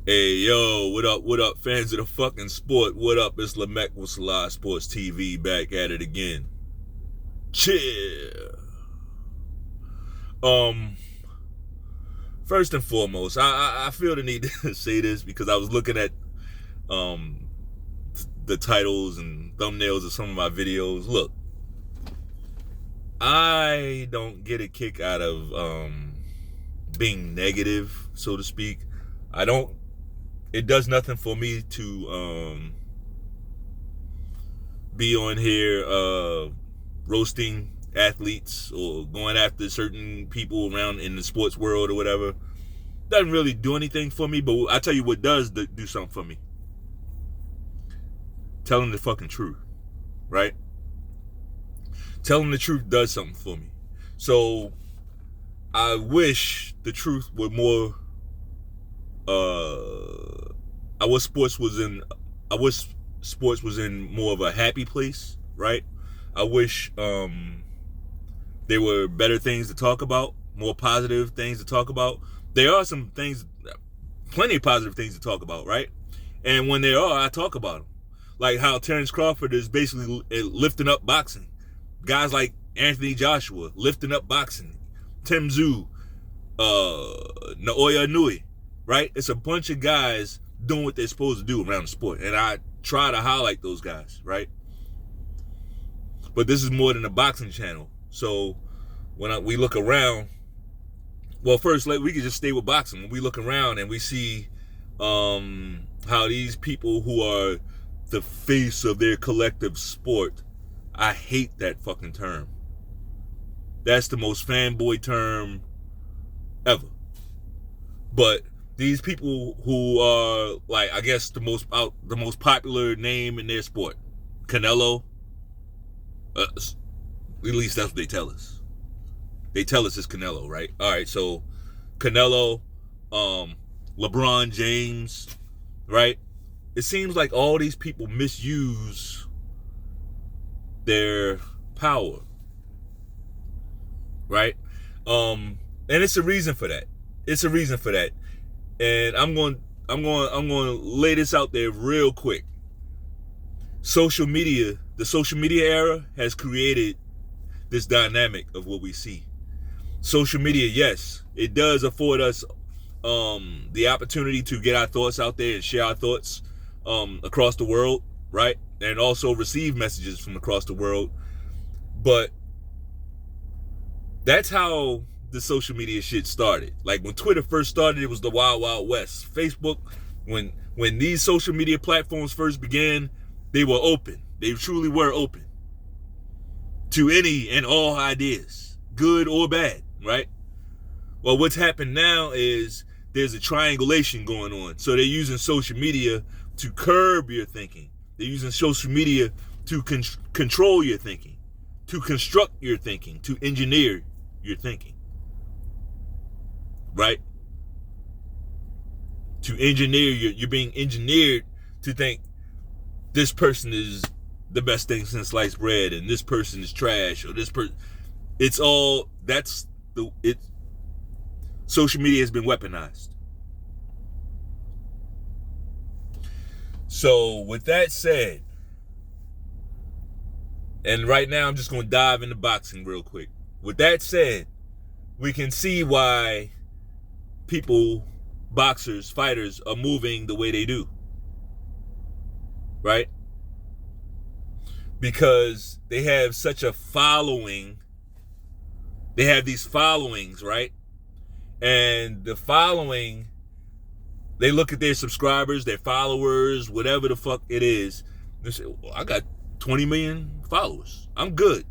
Hey, yo, what up, fans of the fucking sport? What up? It's Lamech with Selah Sports TV back at it again. Chill. Um, First and foremost, I feel the need to say this because I was looking at um the titles and thumbnails of some of my videos. Look, I don't get a kick out of being negative, so to speak. I don't. It does nothing for me to be on here roasting athletes or going after certain people around in the sports world or whatever. Doesn't really do anything for me, but I tell you what does do something for me. Telling the fucking truth, right? Telling the truth does something for me. So I wish the truth were more I wish sports was in more of a happy place, right? I wish there were better things to talk about, more positive things to talk about. There are some things, plenty of positive things to talk about, right? And when there are, I talk about them. Like how Terrence Crawford is basically lifting up boxing. Guys like Anthony Joshua lifting up boxing. Tim Tszyu, Naoya Inoue, right? It's a bunch of guys doing what they're supposed to do around the sport. And I try to highlight those guys, right? But this is more than a boxing channel. So when we look around, well, first, we can just stay with boxing. When we look around and we see how these people who are the face of their collective sport, I hate that fucking term. That's the most fanboy term ever. But these people who are, like, I guess the most popular name in their sport, Canelo, at least that's what they tell us. They tell us it's Canelo, right? All right, so Canelo, LeBron James, right? It seems like all these people misuse their power, right? And it's a reason for that. It's a reason for that. And I'm going to lay this out there real quick. Social media, the social media era has created this dynamic of what we see. Social media, yes, it does afford us the opportunity to get our thoughts out there and share our thoughts across the world, right? And also receive messages from across the world. But that's how the social media shit started. Like when Twitter first started, it was the Wild Wild West. Facebook, when these social media platforms first began, they were open. They truly were open to any and all ideas, good or bad, right? Well, what's happened now is there's a triangulation going on. So they're using social media to curb your thinking. They're using social media to control your thinking, to construct your thinking, to engineer your thinking, right? To engineer, you're being engineered to think this person is the best thing since sliced bread and this person is trash, or this person, it's all, social media has been weaponized. So with that said, and right now I'm just going to dive into boxing real quick. With that said, we can see why people, boxers, fighters, are moving the way they do, right? Because they have such a following. They have these followings, right? And the following, they look at their subscribers, their followers, whatever the fuck it is. They say, well, I got 20 million followers. I'm good.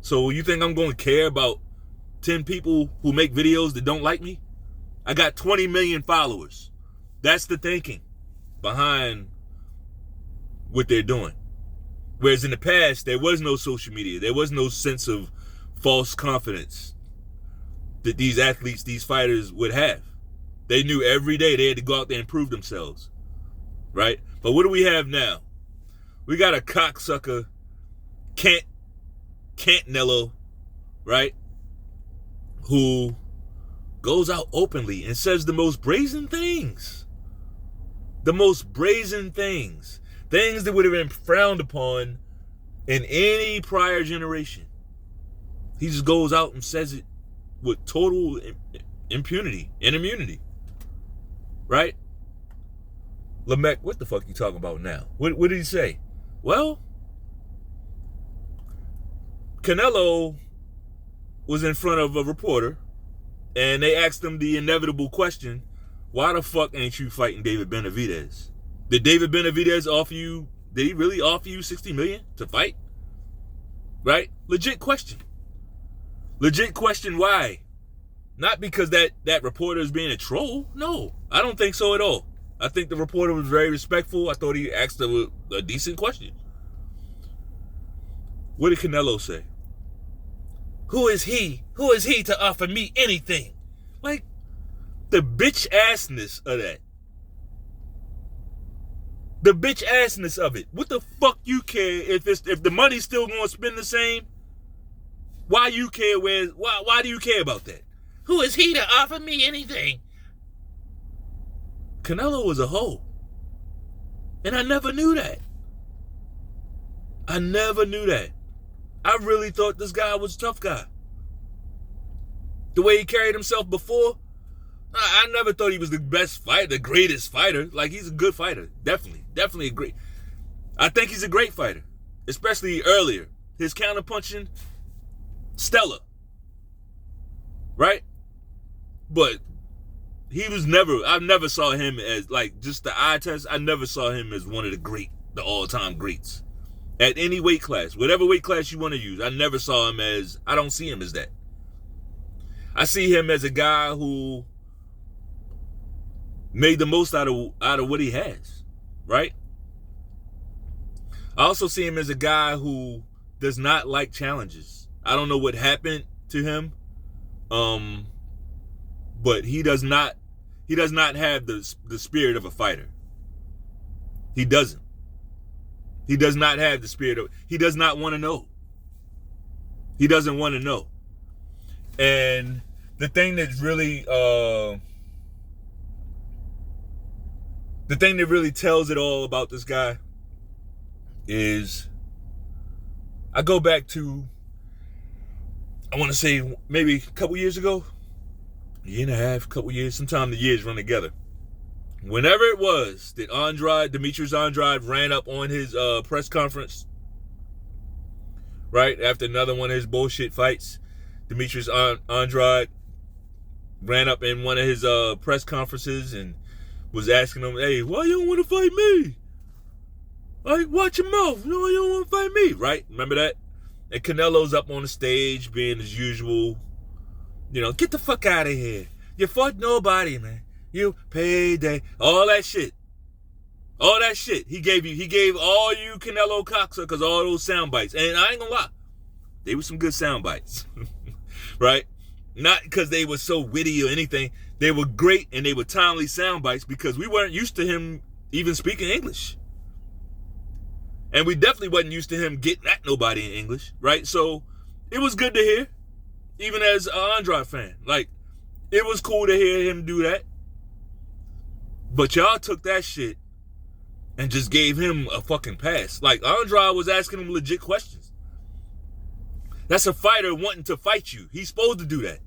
So you think I'm going to care about 10 people who make videos that don't like me? I got 20 million followers. That's the thinking behind what they're doing. Whereas in the past, there was no social media. There was no sense of false confidence that these athletes, these fighters would have. They knew every day they had to go out there and prove themselves, right? But what do we have now? We got a cocksucker, Canelo, right? Who goes out openly and says the most brazen things. The most brazen things that would have been frowned upon in any prior generation. He just goes out and says it with total impunity and immunity. Right? Lamech, what the fuck you talking about now? What did he say? Well, Canelo was in front of a reporter and they asked him the inevitable question, why the fuck ain't you fighting David Benavidez? Did David Benavidez did he really offer you $60 million to fight? Right? Legit question. Legit question why? Not because that reporter is being a troll. No, I don't think so at all. I think the reporter was very respectful. I thought he asked a decent question. What did Canelo say? Who is he? Who is he to offer me anything? Like, the bitch assness of that. The bitch assness of it. What the fuck you care if the money's still gonna spend the same? Why you care why do you care about that? Who is he to offer me anything? Canelo was a hoe. And I never knew that. I never knew that. I really thought this guy was a tough guy. The way he carried himself before, I never thought he was the best fighter, the greatest fighter. Like, he's a good fighter. Definitely a great. I think he's a great fighter, especially earlier. His counterpunching, stellar. Right? But I never saw him as, like, just the eye test, I never saw him as one of the all-time greats. At any weight class, whatever weight class you want to use, I don't see him as that. I see him as a guy who made the most out of what he has, right? I also see him as a guy who does not like challenges. I don't know what happened to him, but he does not have the spirit of a fighter. He doesn't. He does not have the spirit of. He does not want to know. He doesn't want to know. And the thing that really tells it all about this guy is, I go back to, I want to say maybe a couple years ago, year and a half, couple years, sometime the years run together. Whenever it was that Demetrius Andrade ran up on his press conference, right, after another one of his bullshit fights, Demetrius Andrade ran up in one of his press conferences and was asking him, hey, why you don't want to fight me? Like, watch your mouth. No, you don't want to fight me, right? Remember that? And Canelo's up on the stage being as usual. Get the fuck out of here. You fought nobody, man. You payday. All that shit. All that shit. He gave all you Canelo cocksuckers all those sound bites. And I ain't gonna lie, they were some good sound bites. Right? Not because they were so witty or anything. They were great and they were timely sound bites because we weren't used to him even speaking English. And we definitely wasn't used to him getting at nobody in English, right? So it was good to hear, even as an Andrade fan. Like, it was cool to hear him do that. But y'all took that shit and just gave him a fucking pass. Like, Andrade was asking him legit questions. That's a fighter wanting to fight you. He's supposed to do that.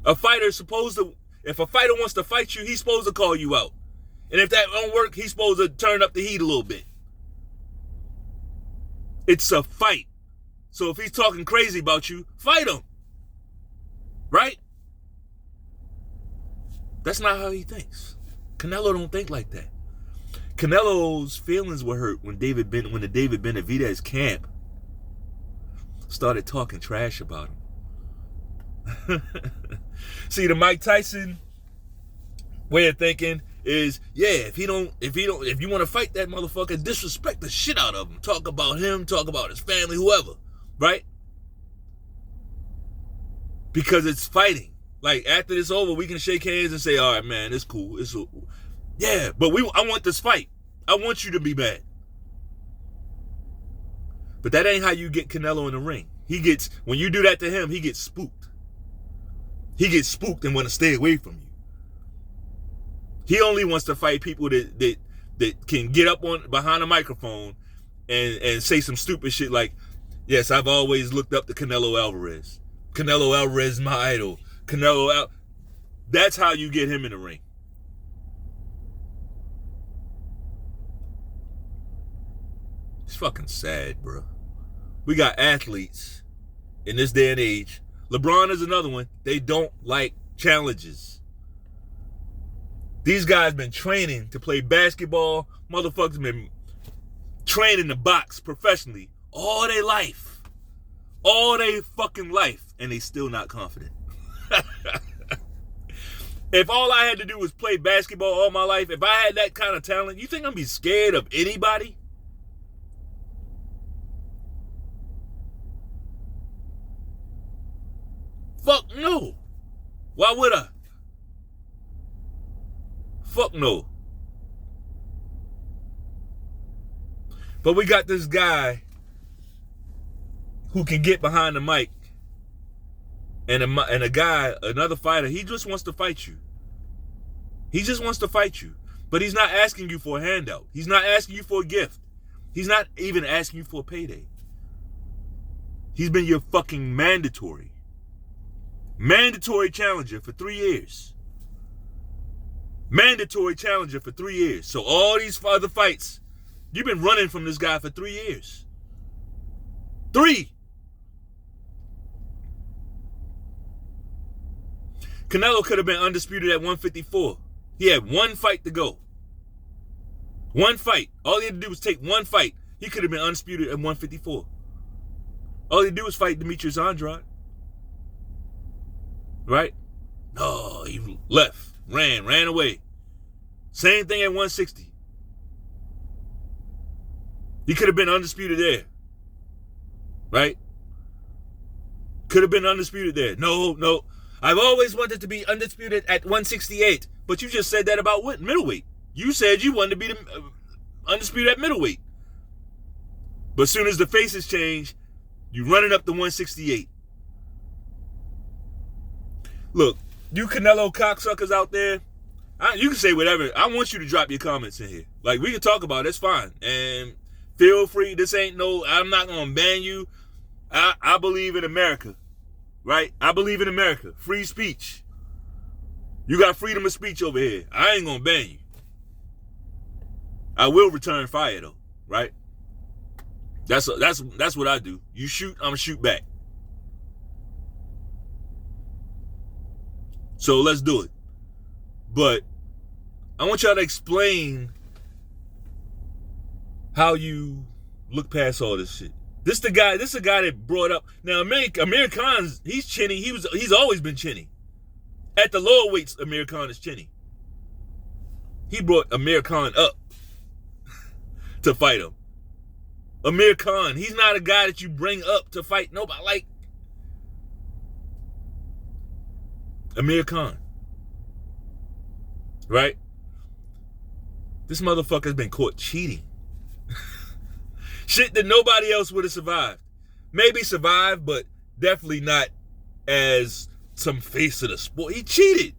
If a fighter wants to fight you, he's supposed to call you out. And if that don't work, he's supposed to turn up the heat a little bit. It's a fight. So if he's talking crazy about you, fight him. Right? That's not how he thinks. Canelo don't think like that. Canelo's feelings were hurt when the David Benavidez camp started talking trash about him. See, the Mike Tyson way of thinking is, yeah, if you want to fight that motherfucker, disrespect the shit out of him. Talk about him, talk about his family, whoever, right? Because it's fighting. Like, after this over, we can shake hands and say, all right, man, it's cool. Yeah, but I want this fight. I want you to be mad. But that ain't how you get Canelo in the ring. When you do that to him, he gets spooked. He gets spooked and want to stay away from you. He only wants to fight people that can get up on behind a microphone and say some stupid shit like, yes, I've always looked up to Canelo Alvarez. Canelo Alvarez is my idol. That's how you get him in the ring. It's fucking sad, bro. We got athletes in this day and age. LeBron is another one. They don't like challenges. These guys been training to play basketball. Motherfuckers been training to box professionally all their life. All their fucking life. And they still not confident. If all I had to do was play basketball all my life, if I had that kind of talent, you think I'm be scared of anybody? Fuck no. Why would I? Fuck no. But we got this guy who can get behind the mic, and a guy, another fighter, he just wants to fight you. He just wants to fight you. But he's not asking you for a handout. He's not asking you for a gift. He's not even asking you for a payday. He's been your fucking mandatory challenger for 3 years. Mandatory challenger for 3 years. So all these other fights, you've been running from this guy for 3 years. 3. Canelo could have been undisputed at 154. He had one fight to go. One fight. All he had to do was take one fight. He could have been undisputed at 154. All he had to do was fight Demetrius Andrade. Right? No, he left, ran away. Same thing at 160. He could have been undisputed there. Right? Could have been undisputed there. No. I've always wanted to be undisputed at 168. But you just said that about what? Middleweight. You said you wanted to be the undisputed at middleweight. But as soon as the faces change, you running up to 168. Look, you Canelo cocksuckers out there, you can say whatever. I want you to drop your comments in here. Like, we can talk about it. It's fine. And feel free. This ain't no, I'm not going to ban you. I believe in America. Right? I believe in America. Free speech. You got freedom of speech over here. I ain't going to ban you. I will return fire, though. Right? That's what I do. You shoot, I'm going to shoot back. So let's do it. But I want y'all to explain how you look past all this shit. This is a guy that brought up. Now, Amir Khan's, he's chinny. He's always been chinny. At the lower weights, Amir Khan is chinny. He brought Amir Khan up to fight him. Amir Khan, he's not a guy that you bring up to fight nobody. Like Amir Khan. Right? This motherfucker's been caught cheating. Shit that nobody else would have survived. Maybe survived, but definitely not as some face of the sport. He cheated.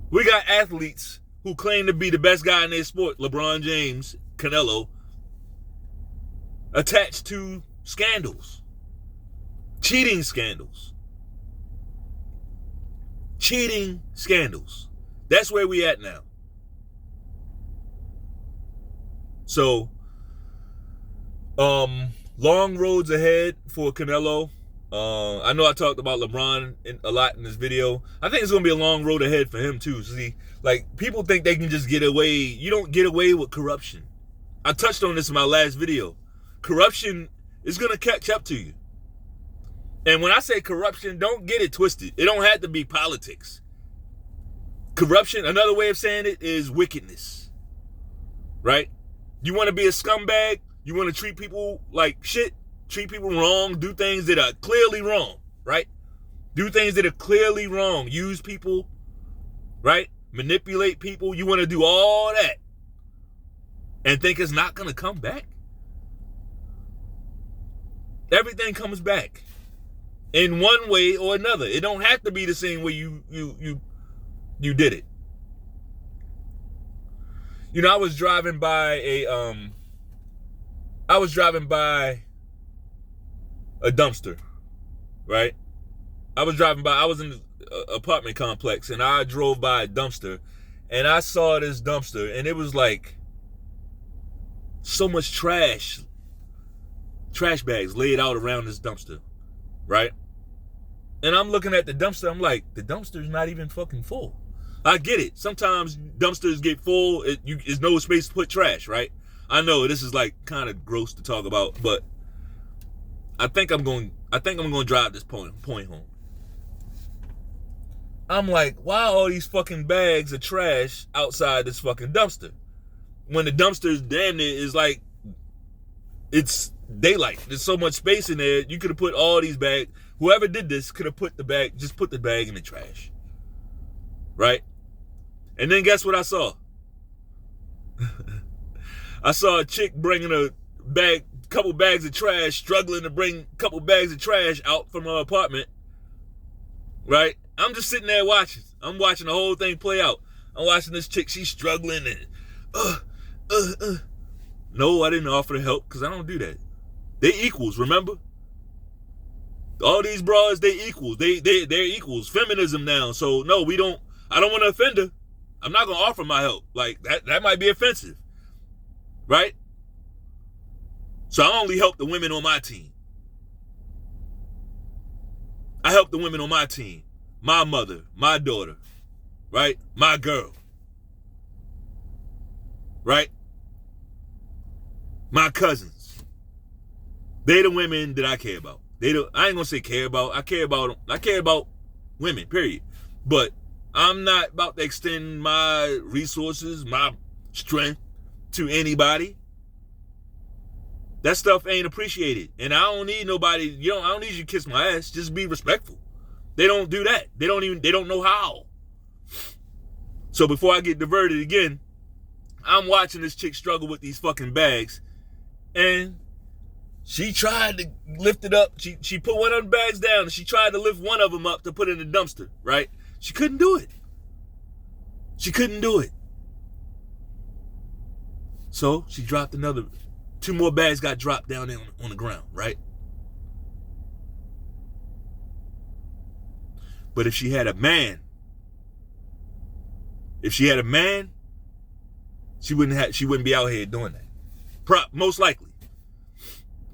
We got athletes who claim to be the best guy in their sport, LeBron James, Canelo, attached to scandals. Cheating scandals. Cheating scandals. That's where we at now. So, long roads ahead for Canelo. I know I talked about LeBron a lot in this video. I think it's going to be a long road ahead for him too. See, like, people think they can just get away. You don't get away with corruption. I touched on this in my last video. Corruption is going to catch up to you. And when I say corruption, don't get it twisted. It don't have to be politics. Corruption, another way of saying it, is wickedness. Right? You want to be a scumbag? You want to treat people like shit? Treat people wrong? Do things that are clearly wrong, right? Do things that are clearly wrong. Use people, right? Manipulate people. You want to do all that and think it's not going to come back? Everything comes back in one way or another. It don't have to be the same way you you did it. You know, I was driving by a dumpster, right? I was in an apartment complex, and I drove by a dumpster, and I saw this dumpster, and it was like so much trash bags laid out around this dumpster, right? And I'm looking at the dumpster, I'm like, the dumpster's not even fucking full. I get it. Sometimes dumpsters get full. There's no space to put trash, right? I know this is like kind of gross to talk about, but I think I'm going to drive this point home. I'm like, why are all these fucking bags of trash outside this fucking dumpster? When the dumpster's damn near is like, it's daylight. There's so much space in there. You could have put all these bags. Whoever did this could have put the bag in the trash. Right? And then guess what I saw? I saw a chick bringing couple bags of trash, struggling to bring a couple bags of trash out from her apartment. Right? I'm just sitting there watching. I'm watching the whole thing play out. I'm watching this chick. She's struggling and No, I didn't offer to help because I don't do that. They equals, remember? All these bras, they equals. They're equals. Feminism now. So no, I don't want to offend her. I'm not gonna offer my help. Like that might be offensive. Right? So I only help the women on my team. I help the women on my team. My mother, my daughter, right? My girl, right? My cousins. They the women that I care about. I ain't gonna say care about. I care about them. I care about women, period. But I'm not about to extend my resources, my strength to anybody. That stuff ain't appreciated. And I don't need nobody, I don't need you to kiss my ass. Just be respectful. They don't do that. They don't know how. So before I get diverted again, I'm watching this chick struggle with these fucking bags. And she tried to lift it up. She put one of the bags down and she tried to lift one of them up to put in the dumpster, right? She couldn't do it. So she dropped two more bags got dropped down there on the ground, right? But if she had a man, she wouldn't be out here doing that. Most likely.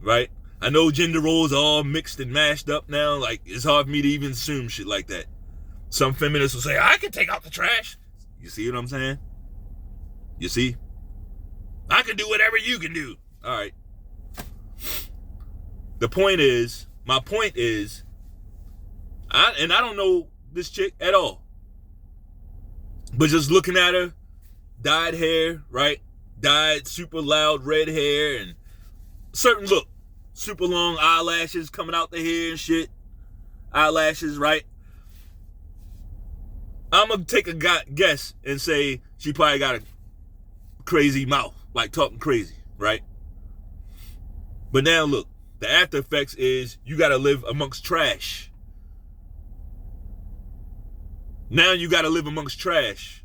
Right? I know gender roles are all mixed and mashed up now. Like, it's hard for me to even assume shit like that. Some feminists will say, I can take out the trash. You see what I'm saying? You see? I can do whatever you can do. All right. My point is, I don't know this chick at all. But just looking at her, dyed hair, right? Dyed super loud red hair and certain look. Super long eyelashes coming out the hair and shit. Eyelashes, right? I'm going to take a guess and say she probably got a crazy mouth, like talking crazy, right? But now look, the after effects is you got to live amongst trash. Now you got to live amongst trash.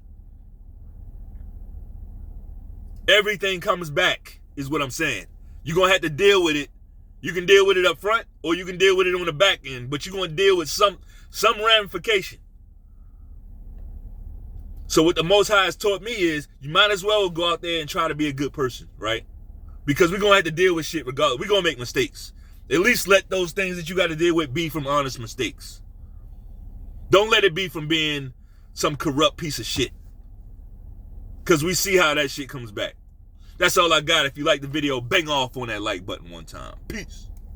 Everything comes back is what I'm saying. You're going to have to deal with it. You can deal with it up front or you can deal with it on the back end, but you're going to deal with some ramification. So what the Most High has taught me is you might as well go out there and try to be a good person, right? Because we're going to have to deal with shit regardless. We're going to make mistakes. At least let those things that you got to deal with be from honest mistakes. Don't let it be from being some corrupt piece of shit. Because we see how that shit comes back. That's all I got. If you like the video, bang off on that like button one time. Peace.